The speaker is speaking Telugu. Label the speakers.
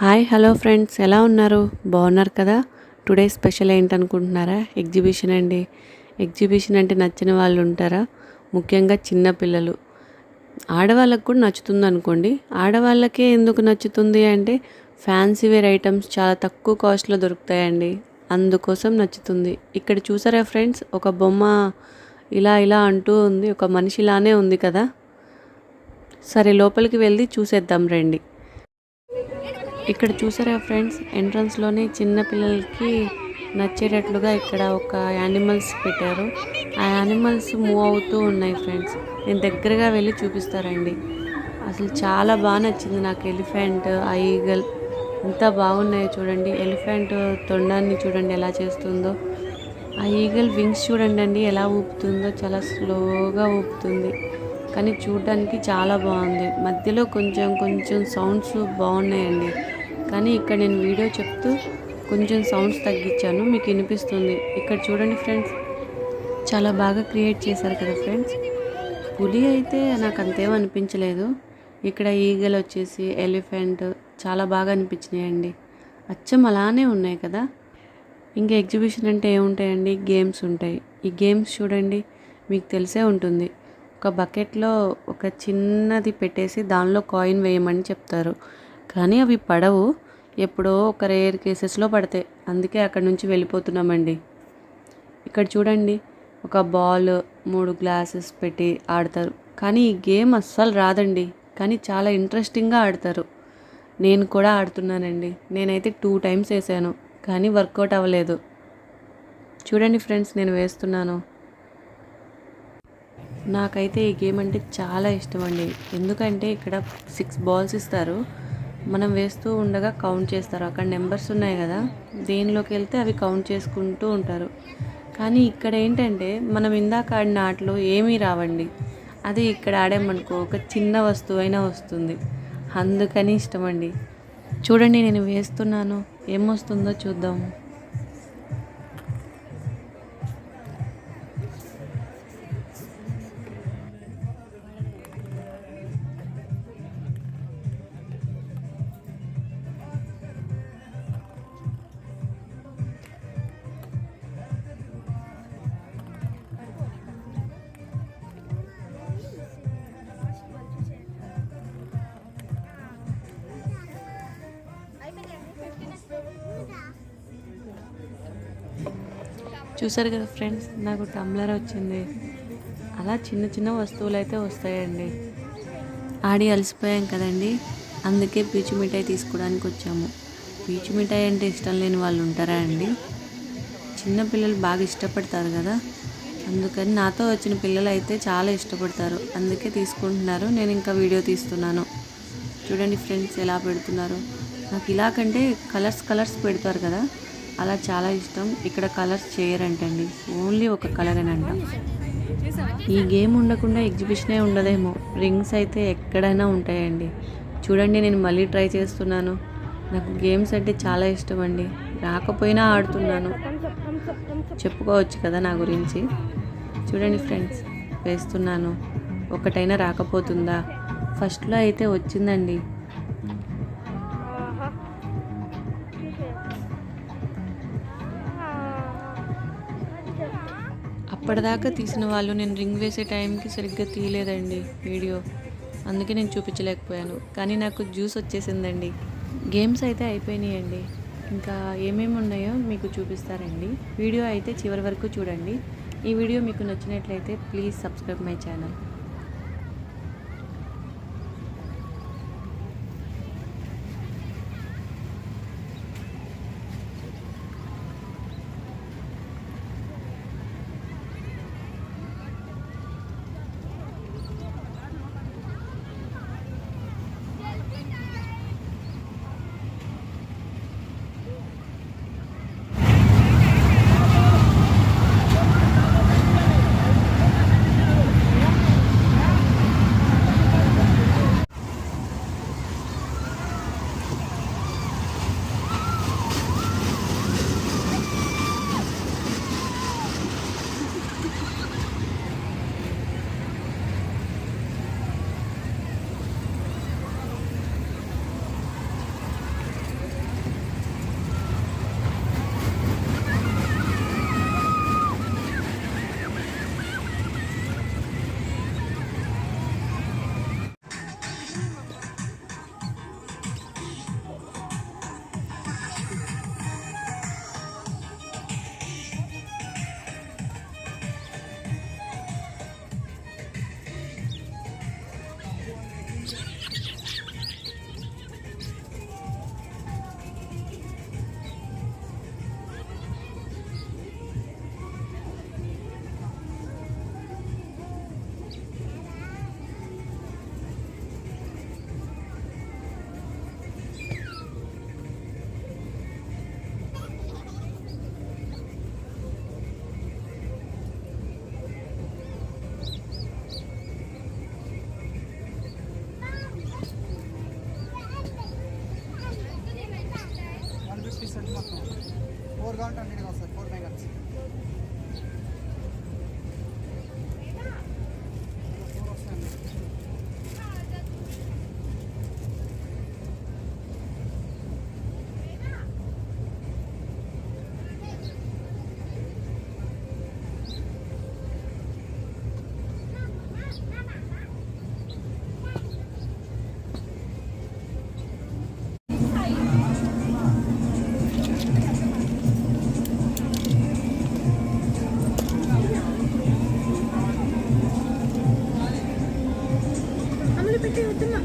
Speaker 1: హాయ్ హలో ఫ్రెండ్స్, ఎలా ఉన్నారు? బాగున్నారు కదా? టుడే స్పెషల్ ఏంటనుకుంటున్నారా? ఎగ్జిబిషన్ అండి. ఎగ్జిబిషన్ అంటే నచ్చని వాళ్ళు ఉంటారా? ముఖ్యంగా చిన్న పిల్లలు. ఆడవాళ్ళకు కూడా నచ్చుతుంది అనుకోండి. ఆడవాళ్ళకే ఎందుకు నచ్చుతుంది అంటే ఫ్యాన్సీ వేర్ ఐటమ్స్ చాలా తక్కువ కాస్ట్లో దొరుకుతాయండి. అందుకోసం నచ్చుతుంది. ఇక్కడ చూసారా ఫ్రెండ్స్, ఒక బొమ్మ ఇలా ఇలా అంటూ ఉంది. ఒక మనిషిలానే ఉంది కదా. సరే, లోపలికి వెళ్ళి చూసేద్దాం రండి. ఇక్కడ చూసారా ఫ్రెండ్స్, ఎంట్రన్స్లోనే చిన్న పిల్లలకి నచ్చేటట్లుగా ఇక్కడ ఒక యానిమల్స్ పెట్టారు. ఆ యానిమల్స్ మూవ్ అవుతూ ఉన్నాయి ఫ్రెండ్స్. నేను దగ్గరగా వెళ్ళి చూపిస్తారండి. అసలు చాలా బాగా నచ్చింది నాకు. ఎలిఫెంట్, ఆ ఈగల్ ఎంత బాగున్నాయో చూడండి. ఎలిఫెంట్ తొండాన్ని చూడండి ఎలా చేస్తుందో. ఆ ఈగల్ వింగ్స్ చూడండి అండి ఎలా ఊపుతుందో. చాలా స్లోగా ఊపుతుంది, కానీ చూడడానికి చాలా బాగుంది. మధ్యలో కొంచెం కొంచెం సౌండ్స్ బాగున్నాయండి, కానీ ఇక్కడ నేను వీడియో చెప్తూ కొంచెం సౌండ్స్ తగ్గించాను, మీకు వినిపిస్తుంది. ఇక్కడ చూడండి ఫ్రెండ్స్, చాలా బాగా క్రియేట్ చేశారు కదా ఫ్రెండ్స్. పులి అయితే నాకు అంతేం అనిపించలేదు. ఇక్కడ ఈగల్ వచ్చేసి ఎలిఫెంట్ చాలా బాగా అనిపించినాయండి. అచ్చం అలానే ఉన్నాయి కదా. ఇంకా ఎగ్జిబిషన్ అంటే ఏముంటాయండి? గేమ్స్ ఉంటాయి. ఈ గేమ్స్ చూడండి, మీకు తెలిసే ఉంటుంది. ఒక బకెట్లో ఒక చిన్నది పెట్టేసి దానిలో కాయిన్ వేయమని చెప్తారు, కానీ అవి పడవు. ఎప్పుడో ఒక రేర్ కేసెస్లో పడతాయి. అందుకే అక్కడ నుంచి వెళ్ళిపోతున్నామండి. ఇక్కడ చూడండి, ఒక బాల్ 3 గ్లాసెస్ పెట్టి ఆడతారు. కానీ ఈ గేమ్ అస్సలు రాదండి, కానీ చాలా ఇంట్రెస్టింగ్గా ఆడతారు. నేను కూడా ఆడుతున్నానండి. నేనైతే 2 టైమ్స్ వేసాను, కానీ వర్కౌట్ అవ్వలేదు. చూడండి ఫ్రెండ్స్, నేను వేస్తున్నాను. నాకైతే ఈ గేమ్ అంటే చాలా ఇష్టం అండి. ఎందుకంటే ఇక్కడ 6 బాల్స్ ఇస్తారు. మనం వేస్తూ ఉండగా కౌంట్ చేస్తారు. అక్కడ నెంబర్స్ ఉన్నాయి కదా, దేనిలోకి వెళ్తే అవి కౌంట్ చేసుకుంటూ ఉంటారు. కానీ ఇక్కడ ఏంటంటే మనం ఇందాక ఆడిన ఆటలో ఏమీ రావండి. అది ఇక్కడ ఆడామనుకో ఒక చిన్న వస్తువు అయినా వస్తుంది. అందుకని ఇష్టం అండి. చూడండి, నేను వేస్తున్నాను, ఏమొస్తుందో చూద్దాం. చూసారు కదా ఫ్రెండ్స్, నాకు టమ్లర్ వచ్చింది. అలా చిన్న చిన్న వస్తువులు అయితే వస్తాయండి. ఆడి అలసిపోయాం కదండి, అందుకే పీచు మిఠాయి తీసుకోవడానికి వచ్చాము. పీచు మిఠాయి అంటే ఇష్టం లేని వాళ్ళు ఉంటారా అండి? చిన్న పిల్లలు బాగా ఇష్టపడతారు కదా, అందుకని నాతో వచ్చిన పిల్లలు అయితే చాలా ఇష్టపడతారు, అందుకే తీసుకుంటున్నారు. నేను ఇంకా వీడియో తీస్తున్నాను. చూడండి ఫ్రెండ్స్, ఎలా పెడుతున్నారు. నాకు ఇలా కంటే కలర్స్ పెడతారు కదా, అలా చాలా ఇష్టం. ఇక్కడ కలర్స్ చేయరంటండి, ఓన్లీ ఒక కలర్ అని అంట. ఈ గేమ్ ఉండకుండా ఎగ్జిబిషనే ఉండదేమో. రింగ్స్ అయితే ఎక్కడైనా ఉంటాయండి. చూడండి, నేను మళ్ళీ ట్రై చేస్తున్నాను. నాకు గేమ్స్ అంటే చాలా ఇష్టం అండి. రాకపోయినా ఆడుతున్నాను, చెప్పుకోవచ్చు కదా నా గురించి. చూడండి ఫ్రెండ్స్, వేస్తున్నాను. ఒకటైనా రాకపోతుందా? ఫస్ట్లో అయితే వచ్చిందండి. అప్పటిదాకా తీసిన వాళ్ళు నేను రింగ్ వేసే టైంకి సరిగ్గా తీయలేదండి వీడియో, అందుకే నేను చూపించలేకపోయాను. కానీ నాకు జ్యూస్ వచ్చేసిందండి. గేమ్స్ అయితే అయిపోయినాయండి. ఇంకా ఏమేమి ఉన్నాయో మీకు చూపిస్తారండి. వీడియో అయితే చివరి వరకు చూడండి. ఈ వీడియో మీకు నచ్చినట్లయితే ప్లీజ్ సబ్స్క్రైబ్ మై ఛానల్.
Speaker 2: 4 కావాలంటే 100 వస్తుంది 4 మెగాస్.
Speaker 3: పెట్టి వద్దున్నా